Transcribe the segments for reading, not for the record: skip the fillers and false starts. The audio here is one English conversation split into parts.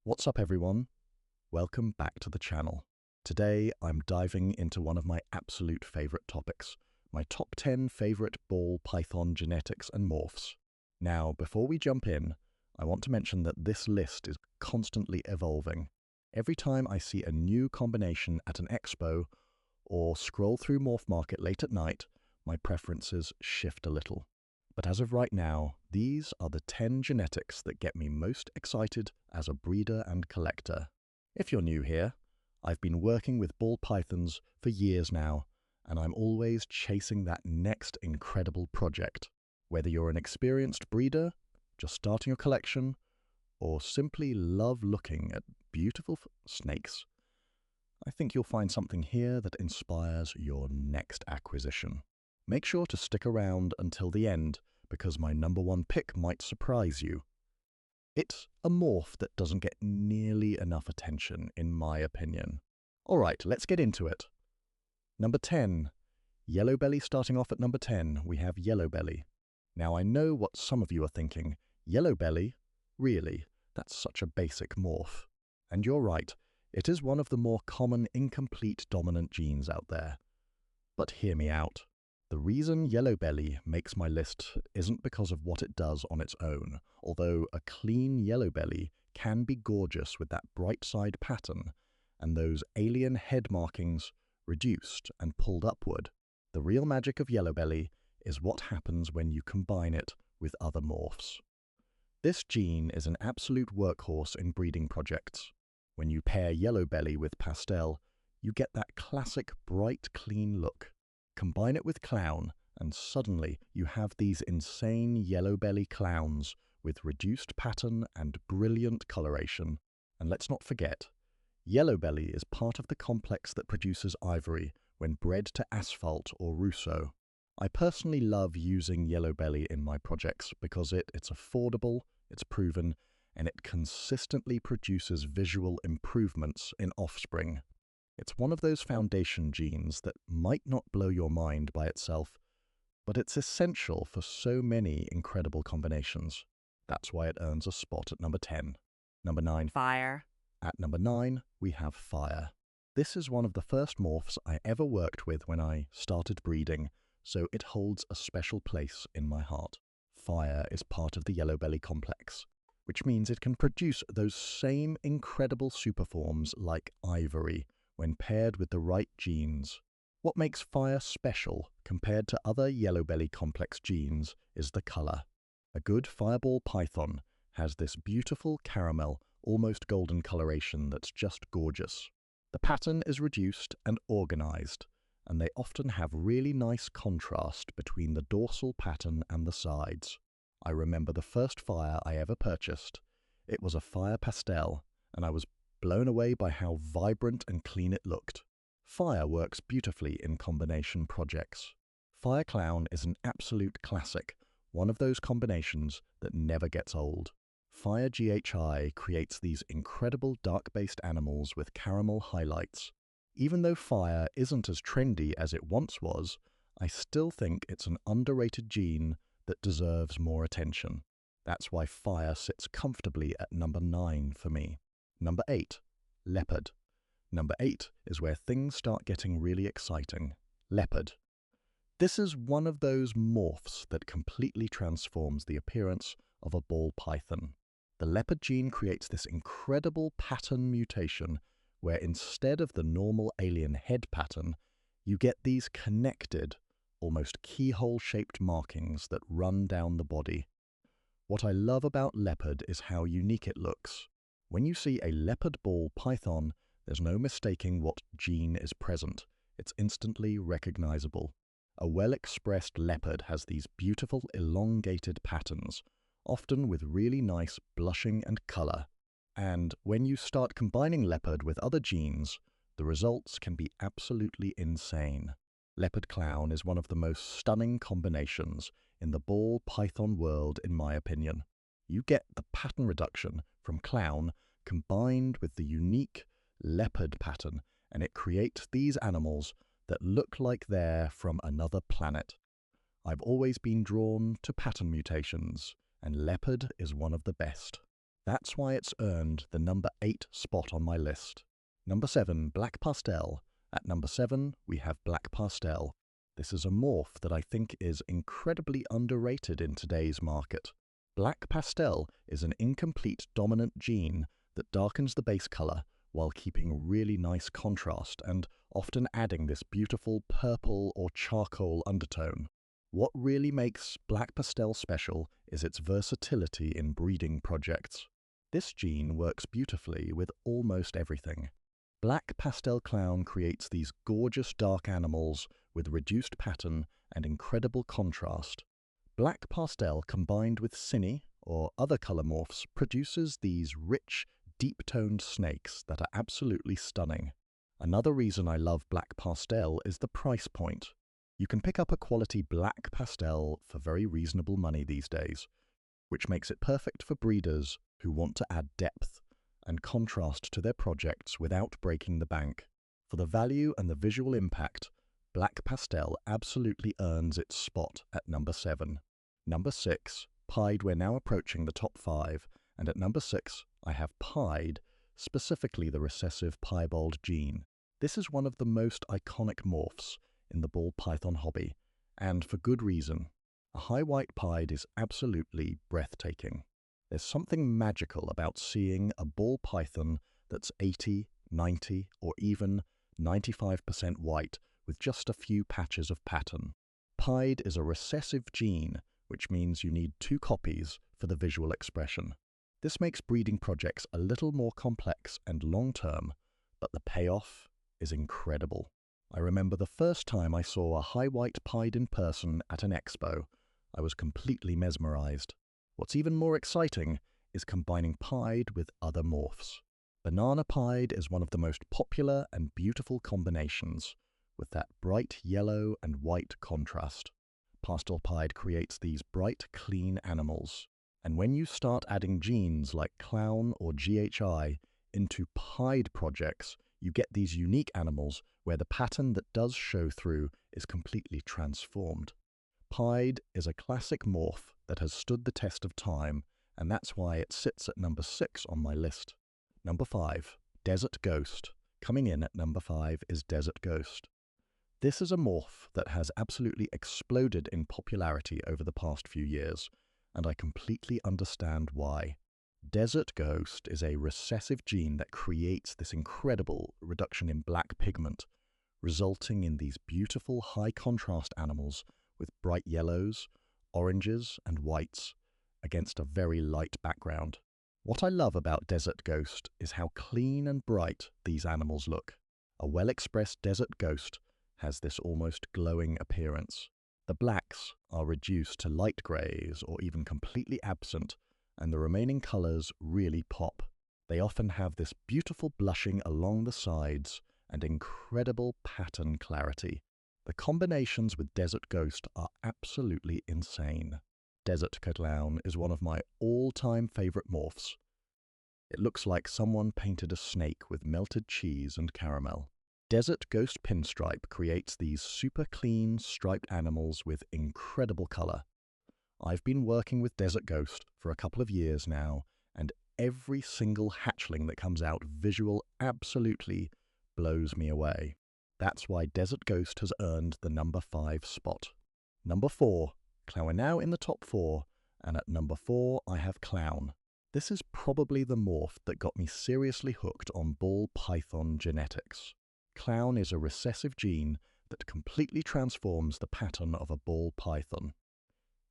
What's up everyone? Welcome back to the channel. Today I'm diving into one of my absolute favorite topics, my top 10 favorite ball python genetics and morphs. Now, before we jump in, I want to mention that this list is constantly evolving. Every time I see a new combination at an expo or scroll through Morph Market late at night, my preferences shift a little. But as of right now, these are the 10 genetics that get me most excited as a breeder and collector. If you're new here, I've been working with ball pythons for years now, and I'm always chasing that next incredible project. Whether you're an experienced breeder, just starting a collection, or simply love looking at beautiful snakes, I think you'll find something here that inspires your next acquisition. Make sure to stick around until the end, because my number one pick might surprise you. It's a morph that doesn't get nearly enough attention, in my opinion. Alright, let's get into it. Number 10. Yellowbelly. Starting off at number 10, we have Yellowbelly. Now I know what some of you are thinking. Yellowbelly? Really? That's such a basic morph. And you're right, it is one of the more common incomplete dominant genes out there. But hear me out. The reason Yellowbelly makes my list isn't because of what it does on its own, although a clean Yellowbelly can be gorgeous with that bright side pattern and those alien head markings reduced and pulled upward. The real magic of Yellowbelly is what happens when you combine it with other morphs. This gene is an absolute workhorse in breeding projects. When you pair Yellowbelly with pastel, you get that classic bright, clean look. Combine it with clown, and suddenly you have these insane Yellowbelly clowns with reduced pattern and brilliant coloration. And let's not forget, Yellowbelly is part of the complex that produces ivory when bred to asphalt or Rousseau. I personally love using Yellowbelly in my projects because it's affordable, it's proven, and it consistently produces visual improvements in offspring. It's one of those foundation genes that might not blow your mind by itself, but it's essential for so many incredible combinations. That's why it earns a spot at number 10. Number 9. Fire. At number 9, we have Fire. This is one of the first morphs I ever worked with when I started breeding, so it holds a special place in my heart. Fire is part of the Yellowbelly complex, which means it can produce those same incredible superforms like ivory, when paired with the right genes. What makes Fire special compared to other Yellowbelly complex genes is the color. A good fireball python has this beautiful caramel, almost golden coloration that's just gorgeous. The pattern is reduced and organized, and they often have really nice contrast between the dorsal pattern and the sides. I remember the first Fire I ever purchased. It was a Fire pastel, and I was blown away by how vibrant and clean it looked. Fire works beautifully in combination projects. Fire Clown is an absolute classic, one of those combinations that never gets old. Fire GHI creates these incredible dark-based animals with caramel highlights. Even though Fire isn't as trendy as it once was, I still think it's an underrated gene that deserves more attention. That's why Fire sits comfortably at number 9 for me. Number 8. Leopard. Number 8 is where things start getting really exciting. Leopard. This is one of those morphs that completely transforms the appearance of a ball python. The leopard gene creates this incredible pattern mutation where instead of the normal alien head pattern, you get these connected, almost keyhole-shaped markings that run down the body. What I love about leopard is how unique it looks. When you see a leopard ball python, there's no mistaking what gene is present. It's instantly recognizable. A well-expressed leopard has these beautiful elongated patterns, often with really nice blushing and color. And when you start combining leopard with other genes, the results can be absolutely insane. Leopard Clown is one of the most stunning combinations in the ball python world, in my opinion. You get the pattern reduction from Clown combined with the unique leopard pattern, and it creates these animals that look like they're from another planet. I've always been drawn to pattern mutations, and leopard is one of the best. That's why it's earned the number 8 spot on my list. Number 7, Black Pastel. At number 7, we have Black Pastel. This is a morph that I think is incredibly underrated in today's market. Black Pastel is an incomplete dominant gene that darkens the base color while keeping really nice contrast and often adding this beautiful purple or charcoal undertone. What really makes Black Pastel special is its versatility in breeding projects. This gene works beautifully with almost everything. Black Pastel Clown creates these gorgeous dark animals with reduced pattern and incredible contrast. Black Pastel combined with Cine or other color morphs produces these rich, deep-toned snakes that are absolutely stunning. Another reason I love Black Pastel is the price point. You can pick up a quality Black Pastel for very reasonable money these days, which makes it perfect for breeders who want to add depth and contrast to their projects without breaking the bank. For the value and the visual impact, Black Pastel absolutely earns its spot at number 7. Number 6, Pied. We're now approaching the top 5, and at number 6, I have Pied, specifically the recessive piebald gene. This is one of the most iconic morphs in the ball python hobby, and for good reason. A high white pied is absolutely breathtaking. There's something magical about seeing a ball python that's 80, 90, or even 95% white with just a few patches of pattern. Pied is a recessive gene, which means you need 2 copies for the visual expression. This makes breeding projects a little more complex and long-term, but the payoff is incredible. I remember the first time I saw a high white pied in person at an expo. I was completely mesmerized. What's even more exciting is combining pied with other morphs. Banana pied is one of the most popular and beautiful combinations, with that bright yellow and white contrast. Pastel pied creates these bright, clean animals. And when you start adding genes like Clown or GHI into pied projects, you get these unique animals where the pattern that does show through is completely transformed. Pied is a classic morph that has stood the test of time, and that's why it sits at number 6 on my list. Number 5, Desert Ghost. Coming in at number 5 is Desert Ghost. This is a morph that has absolutely exploded in popularity over the past few years, and I completely understand why. Desert Ghost is a recessive gene that creates this incredible reduction in black pigment, resulting in these beautiful high-contrast animals with bright yellows, oranges, and whites against a very light background. What I love about Desert Ghost is how clean and bright these animals look. A well-expressed Desert Ghost has this almost glowing appearance. The blacks are reduced to light greys or even completely absent, and the remaining colors really pop. They often have this beautiful blushing along the sides and incredible pattern clarity. The combinations with Desert Ghost are absolutely insane. Desert Clown is one of my all-time favorite morphs. It looks like someone painted a snake with melted cheese and caramel. Desert Ghost Pinstripe creates these super clean, striped animals with incredible color. I've been working with Desert Ghost for a couple of years now, and every single hatchling that comes out visual absolutely blows me away. That's why Desert Ghost has earned the number 5 spot. Number 4, Clown. We're now in the top 4, and at number 4 I have Clown. This is probably the morph that got me seriously hooked on ball python genetics. Clown is a recessive gene that completely transforms the pattern of a ball python.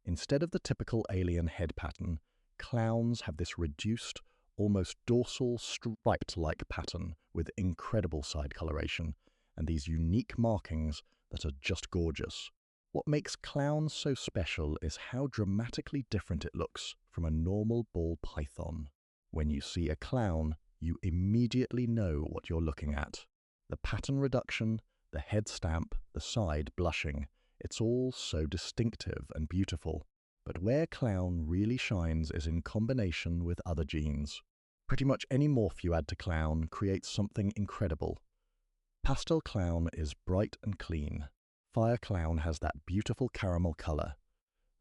Instead of the typical alien head pattern, clowns have this reduced, almost dorsal striped-like pattern with incredible side coloration and these unique markings that are just gorgeous. What makes clowns so special is how dramatically different it looks from a normal ball python. When you see a clown, you immediately know what you're looking at. The pattern reduction, the head stamp, the side blushing, it's all so distinctive and beautiful. But where clown really shines is in combination with other genes. Pretty much any morph you add to clown creates something incredible. Pastel Clown is bright and clean. Fire Clown has that beautiful caramel color.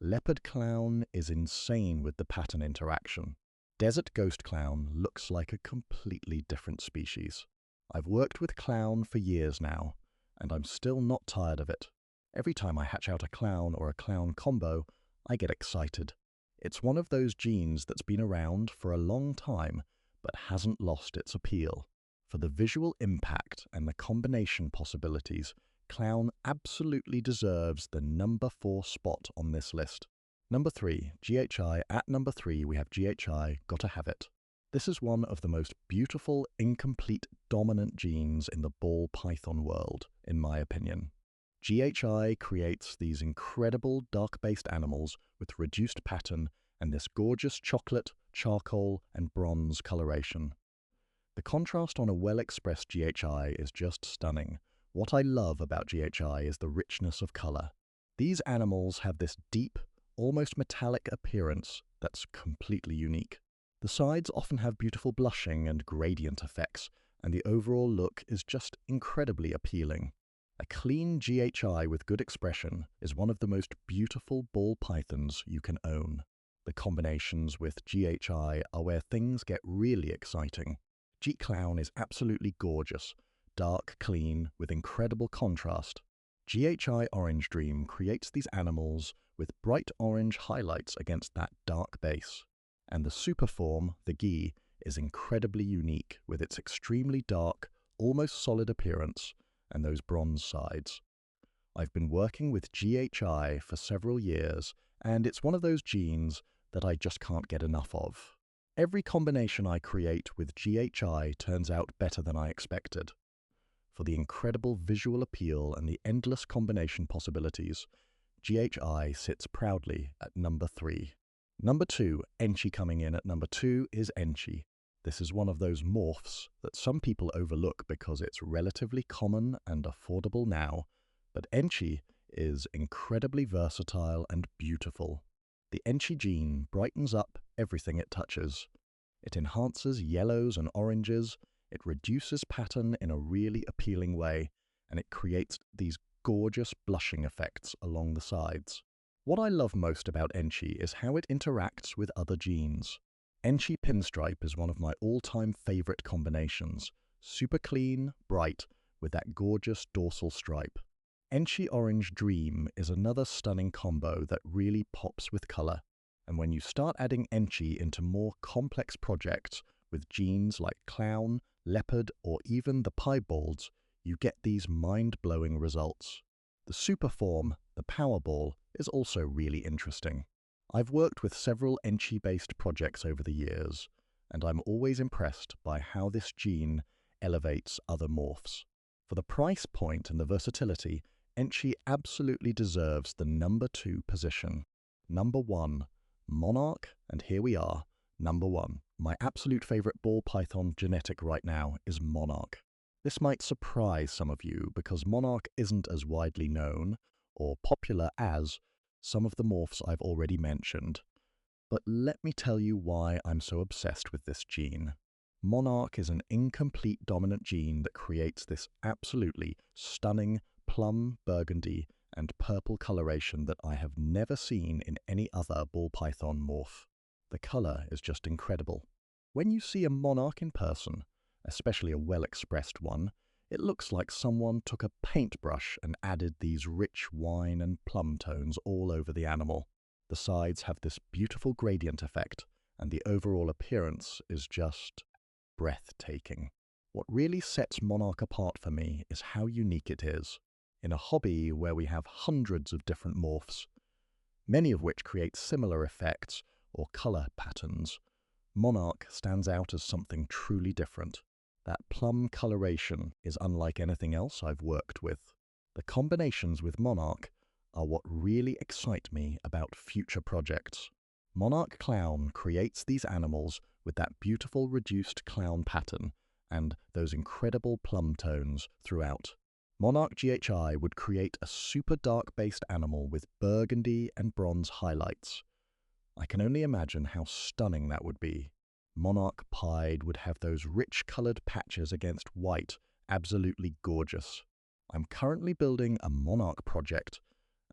Leopard Clown is insane with the pattern interaction. Desert Ghost Clown looks like a completely different species. I've worked with clown for years now, and I'm still not tired of it. Every time I hatch out a clown or a clown combo, I get excited. It's one of those genes that's been around for a long time, but hasn't lost its appeal. For the visual impact and the combination possibilities, clown absolutely deserves the number 4 spot on this list. Number 3, GHI. At number 3, we have GHI, gotta have it. This is one of the most beautiful, incomplete, dominant genes in the ball python world, in my opinion. GHI creates these incredible dark-based animals with reduced pattern and this gorgeous chocolate, charcoal, and bronze coloration. The contrast on a well-expressed GHI is just stunning. What I love about GHI is the richness of color. These animals have this deep, almost metallic appearance that's completely unique. The sides often have beautiful blushing and gradient effects, and the overall look is just incredibly appealing. A clean GHI with good expression is one of the most beautiful ball pythons you can own. The combinations with GHI are where things get really exciting. G-Clown is absolutely gorgeous, dark, clean, with incredible contrast. GHI Orange Dream creates these animals with bright orange highlights against that dark base. And the super form, the Gi, is incredibly unique with its extremely dark, almost solid appearance and those bronze sides. I've been working with GHI for several years, and it's one of those genes that I just can't get enough of. Every combination I create with GHI turns out better than I expected. For the incredible visual appeal and the endless combination possibilities, GHI sits proudly at number 3. Number 2, Enchi coming in at number 2 is Enchi. This is one of those morphs that some people overlook because it's relatively common and affordable now, but Enchi is incredibly versatile and beautiful. The Enchi gene brightens up everything it touches. It enhances yellows and oranges, it reduces pattern in a really appealing way, and it creates these gorgeous blushing effects along the sides. What I love most about Enchi is how it interacts with other genes. Enchi Pinstripe is one of my all-time favorite combinations. Super clean, bright, with that gorgeous dorsal stripe. Enchi Orange Dream is another stunning combo that really pops with color. And when you start adding Enchi into more complex projects with genes like clown, leopard, or even the piebalds, you get these mind-blowing results. The super form, the Powerball, is also really interesting. I've worked with several Enchi-based projects over the years, and I'm always impressed by how this gene elevates other morphs. For the price point and the versatility, Enchi absolutely deserves the number 2 position. Number 1, Monarch, and here we are, number 1. My absolute favorite ball python genetic right now is Monarch. This might surprise some of you because Monarch isn't as widely known or popular as some of the morphs I've already mentioned. But let me tell you why I'm so obsessed with this gene. Monarch is an incomplete dominant gene that creates this absolutely stunning plum, burgundy, and purple coloration that I have never seen in any other ball python morph. The color is just incredible. When you see a Monarch in person, especially a well-expressed one, it looks like someone took a paintbrush and added these rich wine and plum tones all over the animal. The sides have this beautiful gradient effect, and the overall appearance is just breathtaking. What really sets Monarch apart for me is how unique it is. In a hobby where we have hundreds of different morphs, many of which create similar effects or color patterns, Monarch stands out as something truly different. That plum coloration is unlike anything else I've worked with. The combinations with Monarch are what really excite me about future projects. Monarch Clown creates these animals with that beautiful reduced clown pattern and those incredible plum tones throughout. Monarch GHI would create a super dark-based animal with burgundy and bronze highlights. I can only imagine how stunning that would be. Monarch Pied would have those rich coloured patches against white, absolutely gorgeous. I'm currently building a Monarch project,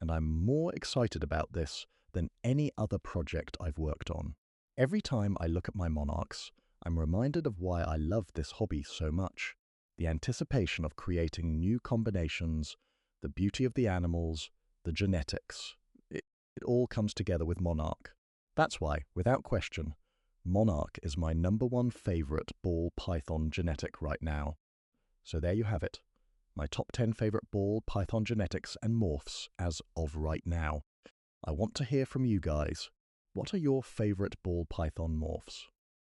and I'm more excited about this than any other project I've worked on. Every time I look at my monarchs, I'm reminded of why I love this hobby so much. The anticipation of creating new combinations, the beauty of the animals, the genetics. It all comes together with Monarch. That's why, without question, Monarch is my #1 favorite ball python genetic right now. So there you have it, my top 10 favorite ball python genetics and morphs as of right now. I want to hear from you guys. What are your favorite ball python morphs?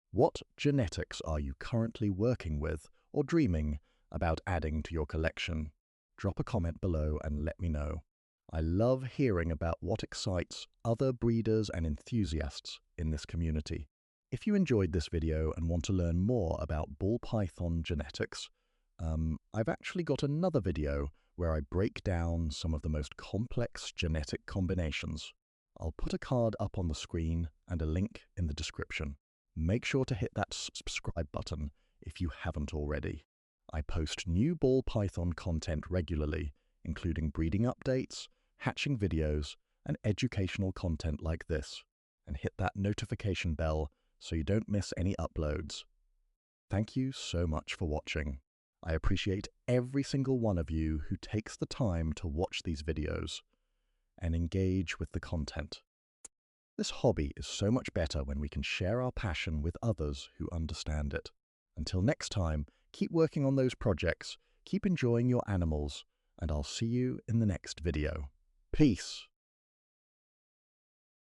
What genetics are you currently working with or dreaming about adding to your collection? Drop a comment below and let me know. I love hearing about what excites other breeders and enthusiasts in this community. If you enjoyed this video and want to learn more about ball python genetics, I've actually got another video where I break down some of the most complex genetic combinations. I'll put a card up on the screen and a link in the description. Make sure to hit that subscribe button if you haven't already. I post new ball python content regularly, including breeding updates, hatching videos, and educational content like this. And hit that notification bell so you don't miss any uploads. Thank you so much for watching. I appreciate every single one of you who takes the time to watch these videos and engage with the content. This hobby is so much better when we can share our passion with others who understand it. Until next time, keep working on those projects, keep enjoying your animals, and I'll see you in the next video. Peace!